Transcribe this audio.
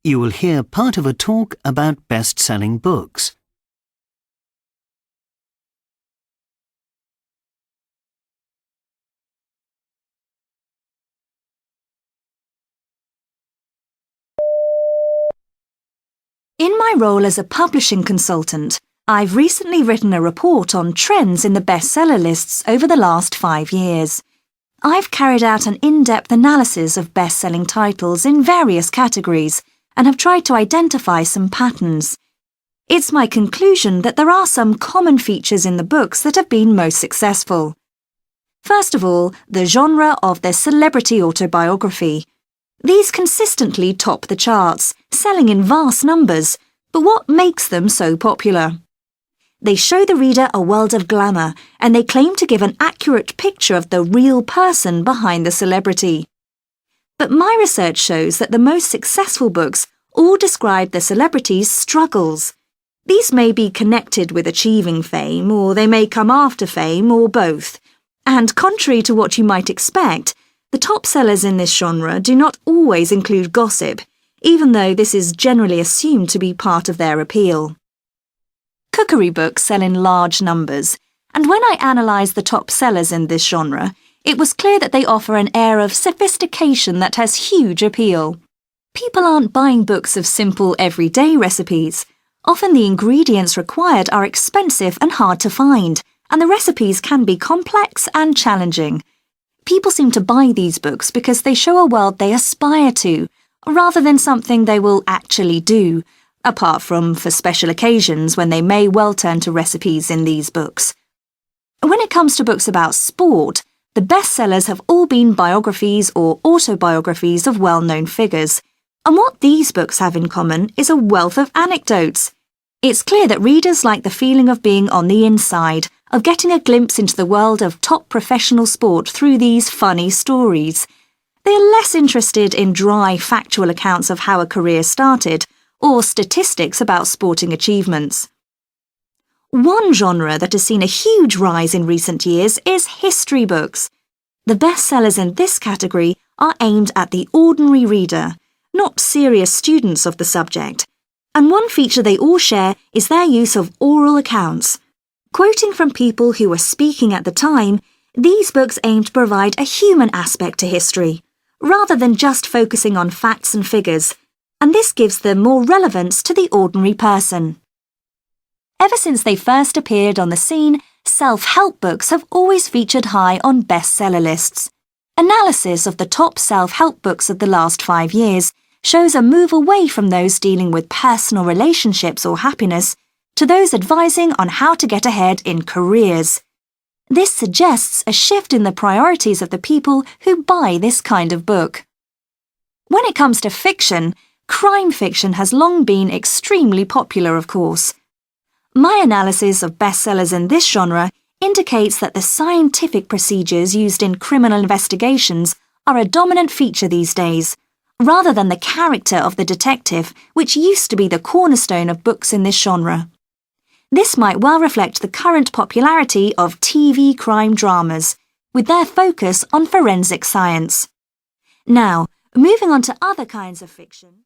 You will hear part of a talk about best-selling books. In my role as a publishing consultant, I've recently written a report on trends in the bestseller lists over the last 5 years. I've carried out an in-depth analysis of best-selling titles in various categories and have tried to identify some patterns. It's my conclusion that there are some common features in the books that have been most successful. First of all, the genre of the celebrity autobiography. These consistently top the charts, selling in vast numbers, but what makes them so popular? They show the reader a world of glamour, and they claim to give an accurate picture of the real person behind the celebrity. But my research shows that the most successful books all describe the celebrity's struggles. These may be connected with achieving fame, or they may come after fame, or both. And contrary to what you might expect, the top sellers in this genre do not always include gossip, even though this is generally assumed to be part of their appeal. Cookery books sell in large numbers, and when I analysed the top sellers in this genre, it was clear that they offer an air of sophistication that has huge appeal. People aren't buying books of simple, everyday recipes. Often the ingredients required are expensive and hard to find, and the recipes can be complex and challenging. People seem to buy these books because they show a world they aspire to, rather than something they will actually do, apart from for special occasions when they may well turn to recipes in these books. When it comes to books about sport, the bestsellers have all been biographies or autobiographies of well-known figures, and what these books have in common is a wealth of anecdotes. It's clear that readers like the feeling of being on the inside, of getting a glimpse into the world of top professional sport through these funny stories. They are less interested in dry, factual accounts of how a career started, or statistics about sporting achievements. One genre that has seen a huge rise in recent years is history books. The bestsellers in this category are aimed at the ordinary reader, not serious students of the subject, and one feature they all share is their use of oral accounts. Quoting from people who were speaking at the time, these books aim to provide a human aspect to history, rather than just focusing on facts and figures, and this gives them more relevance to the ordinary person. Ever since they first appeared on the scene, self-help books have always featured high on bestseller lists. Analysis of the top self-help books of the last 5 years shows a move away from those dealing with personal relationships or happiness to those advising on how to get ahead in careers. This suggests a shift in the priorities of the people who buy this kind of book. When it comes to fiction, crime fiction has long been extremely popular, of course. My analysis of bestsellers in this genre indicates that the scientific procedures used in criminal investigations are a dominant feature these days, rather than the character of the detective, which used to be the cornerstone of books in this genre. This might well reflect the current popularity of TV crime dramas, with their focus on forensic science. Now, moving on to other kinds of fiction.